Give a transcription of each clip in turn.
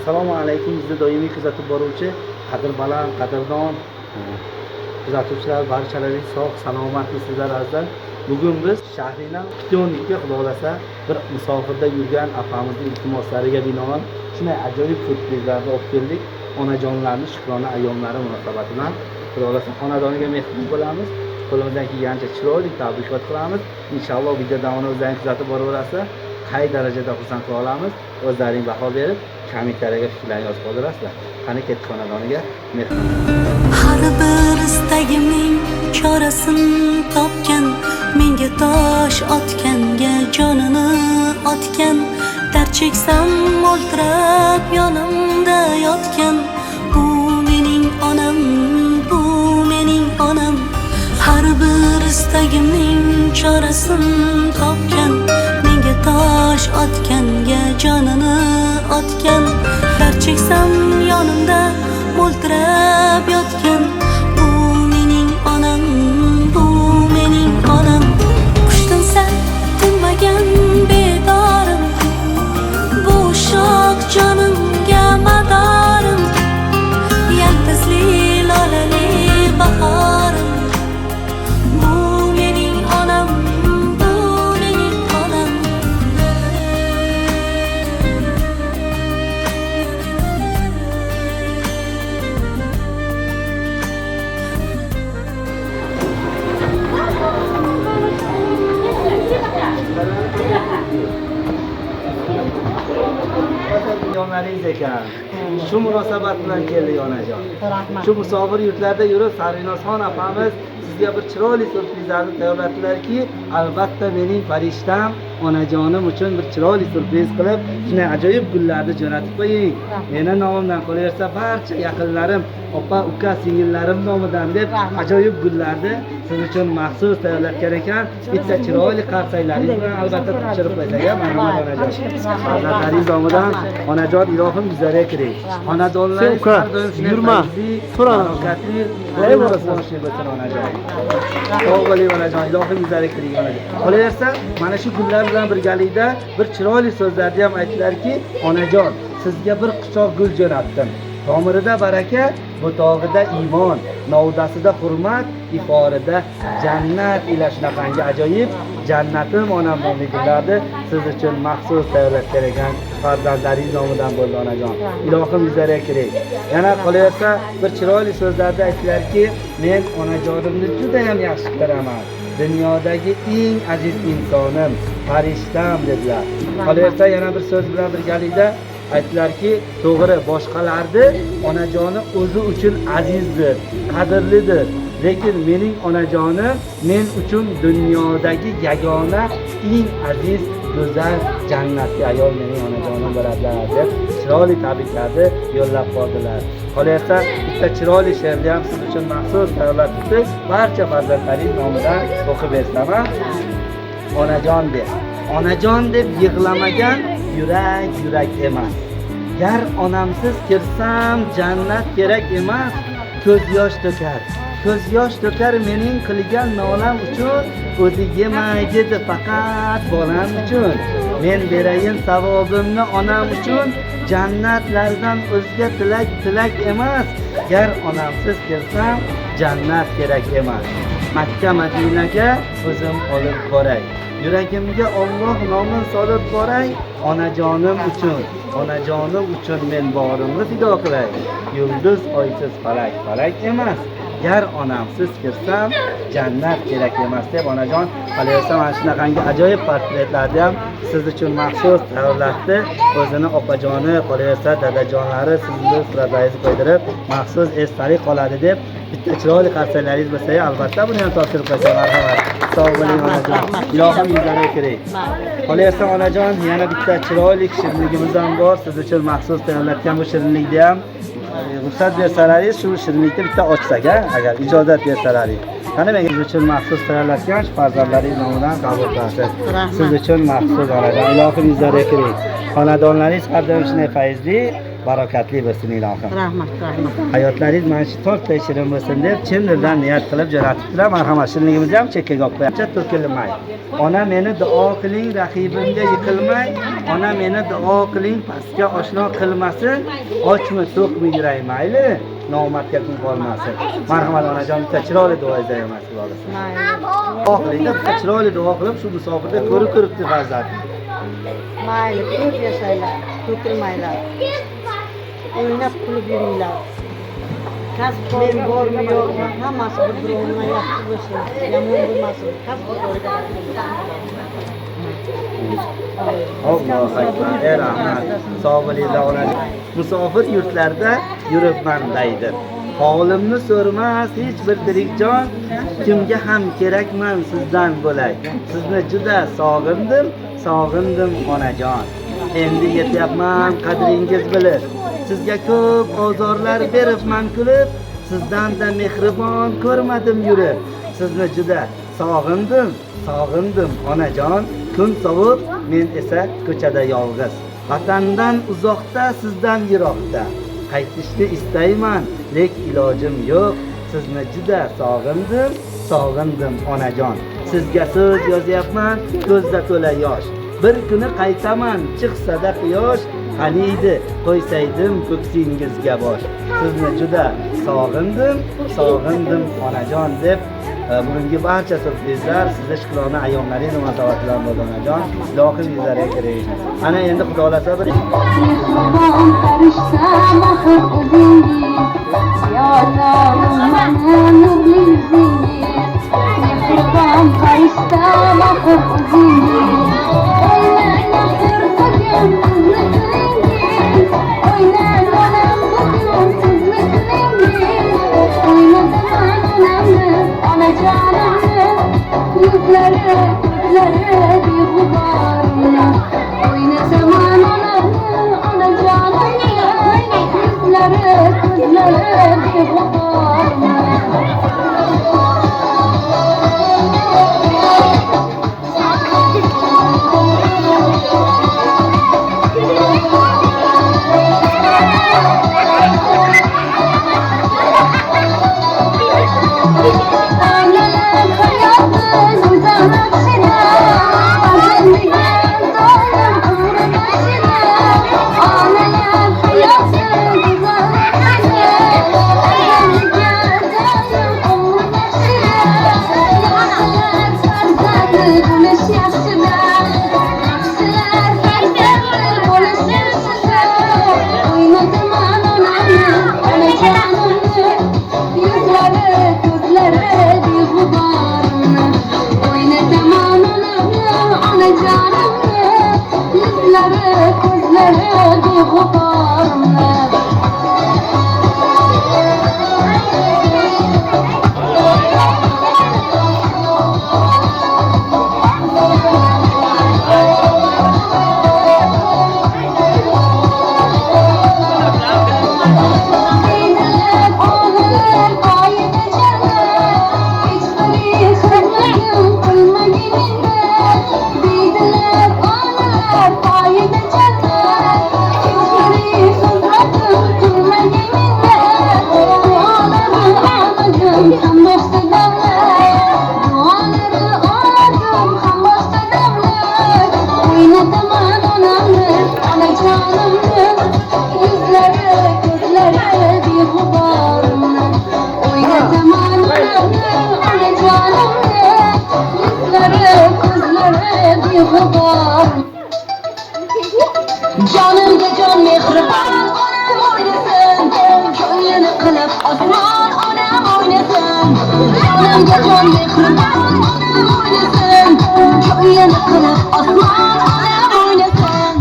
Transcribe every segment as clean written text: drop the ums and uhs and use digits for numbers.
Assalomu alaykum. Bizni doimiy kuzatib boruvchi qadrbaland, qadrdon kuzatuvchilar barchalaringiz sog' salomatlik sizlar azizlar. Bugun biz Shahridan Qityonikka xulolasa bir musofirda yurgan apamizning iltimoslariga binoan shunday ajoyib surprizlarni olib keldik. Onajonlarning shukrona ayyomlari munosabati bilan xulolasa xonadoniga mehmon bo'lamiz. Qo'limizdan kelgancha chiroyli tabrikot qilamiz. Inshaalloh video davomida o'zlaringiz kuzatib boraverasizlar. Qay darajada xursand qila olamiz, o'zlaring baho berib kommentariyaga fikrlaringizni yozib qoldirasizlar. Qani ketdik xonadoniga mehmon. Har bir istagimning chorasini topgan, menga tosh otganga jonini otgan, dard cheksam mo'ltirab yonimda yotgan, bu mening onam, bu mening onam. Har bir istagimning chorasini topgan, menga tosh otganga jonini otgan, dard cheksam yonimda mo'ltirab yotgan, bu mening onam, bu mening onam. Qushtinsa tinmagan bedorim, bu shoh jonimga madorim, yaltizli lolali bahorim, bu mening onam, bu mening onam. Yonlaringiz ekan. Shu munosabat bilan keldik onajon. Shu musofir yurtlarda yurib Sarvinoshxon apamiz sizga bir chiroyli surprizlarni tayyorladilarki, albatta mening farishtam onajonim uchun bir chiroyli surpriz qilib, shunday ajoyib gullarni jo'natib qo'ying. Meni nomimdan qolaversa barcha yaqinlarim, opa, uka, singillarim nomidan deb ajoyib gullarni siz uchun maxsus tayyorlatgan ekan. Bitta chiroyli qarsaylaringiz bilan albatta topshirib qo'ysak, marhamat onajon. Farzandlaringiz nomidan onajon ilohim guzarga kiring. Xonadonlaringiz har doim yurma. Barokatli, quvonchli bo'lsin onajon. Sog' bo'ling onajon, ilohim guzarga kiring onajon. Qolaversa, mana shu gullar bilan birgalikda bir chiroyli so'zlarni ham aytdilarki, onajon, sizga bir quchoq gul jo'natdim. Tomirida baraka, butog'ida iymon, novdasida hurmat, iforida jannat ila shunaqangi ajoyib jannatim onam nomli gullarni siz uchun maxsus tayyorlatgan ekan. Farzandlaringiz nomidan bo'ldi onajon. Ilohim yuzlariga kiring. Yana qolaversa bir chiroyli so'zlarda aytdilarki, men onajonimni juda ham yaxshi ko'raman. Dunyodagi eng aziz insonim, farishtam dedilar. Qolaversa yana bir so'z bilan birgalikda aytdilarki, to'g'ri boshqalarni onajoni o'zi uchun azizdir, qadrlidir. Lekin mening onajonim men uchun dunyodagi yagona eng aziz, go'zal, jannatli ayol mening onajonim bo'ladilar deb chiroyli tabriklarni yo'llab qoldilar. Qolaversa, bitta chiroyli she'rni ham siz uchun maxsus tayyorlatdik. Barcha farzandlaringiz nomidan o'qib bersam, onajon deb. Onajon deb yig'lamagan yurak yurak emas. Gar onamsiz kirsam jannat kerak emas. Ko'z yosh to'kar. Ko'z yosh to'kar mening qilgan nolam uchun. O'zi yemaydi faqat bolam uchun. Men berayin savobimni onam uchun. Jannatlardan o'zga tilak emas. Gar onamsiz kirsam jannat kerak emas. Makka Madinaga o'zim olib boray. Yuragimga Alloh nomini solib boray. Onajonim uchun men borimni fido qilay. Yulduz oysiz falak emas. Gar onamsiz kirsam jannat kerak emas deb onajon qolaversa mana shunaqangi ajoyib portretlarni ham siz uchun maxsus tayyorlatdi. O'zini opajoni, qolaversa dadajonlari sizni suratlaringizni qo'ydirib maxsus esdalik qoladi deb bitta chiroyli qarsaylaringiz bo'lsa, albatta buni ham topshirib qo'ysak marhamat. Sog' bo'ling onajon. Ilohim yuzlariga kiring. Qolaversa onajon, yana bitta chiroyli shirinligimiz ham bor. Siz uchun maxsus tayyorlatgan bu shirinlikni ham ruxsat bersalaringiz shu shirinlikni bitta ochsak, agar ijozat bersalaringiz. Qani men siz uchun maxsus tayyorlatgan shu farzandlaringiz nomidan qabul qilasiz. Siz uchun maxsus onajon. Ilohim yuzlariga kiring. Xonadonlaringiz har doim shunday fayzli, barokatli bo'lsin ilohim. Rahmat. Hayotlaringiz mana shu to'rtta shirin bo'lsin deb chin dildan niyat qilib jo'natibdilar. Marhamat, shirinligimizni ham chekkaga olib qo'yamiz. To'kilmaydi. Ona meni duo qiling, raqibimga yiqilmay. Ona meni duo qiling, pastga oshno qilmasin. Ochmi, to'qmi yuray mayli, nomardga kun qolmasin. Marhamat onajon, bitta chiroyli duo aytayman sizlarga. Oxirida bitta chiroyli duo qilib, shu musofirda ko'rib turibdi farzand. Mayli, ko'p yashaylar, to'kilmaylar. O'ynab kulib yuringlar. Kasb bormi yo'qmi, hammasi bir-birini yaxshi bo'lsin, yomon bo'lmasin. Kasb qo'yda. Allohu akbar. Rahmat. Sog' bo'linglar onajon. Musofir yurtlarda yuribman deydi. Holimni so'rmas hech bir tirik jon, kimga ham kerakman sizdan bo'lay. Sizni juda sog'indim onajon. Endi yetyapman qadringiz bilib. Sizga ko'p ozorlar beribman kulib, sizdan-da mehribon ko'rmadim yurib. Sizni juda sog'indim onajon. Kun sovuq, men esa ko'chada yolg'iz. Vatandan uzoqda, sizdan yiroqda. Qaytishni istayman, lek ilojim yo'q. Sizni juda sog'indim onajon. Sizga so'z yozyapman, ko'zda to'la yosh. Bir kuni qaytaman, chiqsa-da quyosh. Qaniydi qo'ysaydim ko'ksingizga bosh. Sizni juda sog'indim onajon deb bugungi barcha surprizlar sizga shukrona ayyomlaringiz munosabat bilan bo'ldi onajon. Ilohim yuzlariga kiring. Ana endi Xudo xolasa bir Canımda can mehriban onam oynasın, ko'nglini qilib osmon onam oynasın. Canımda can mehriban onam oynasın, ko'nglini qilib osmon onam oynasın.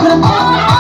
Osman,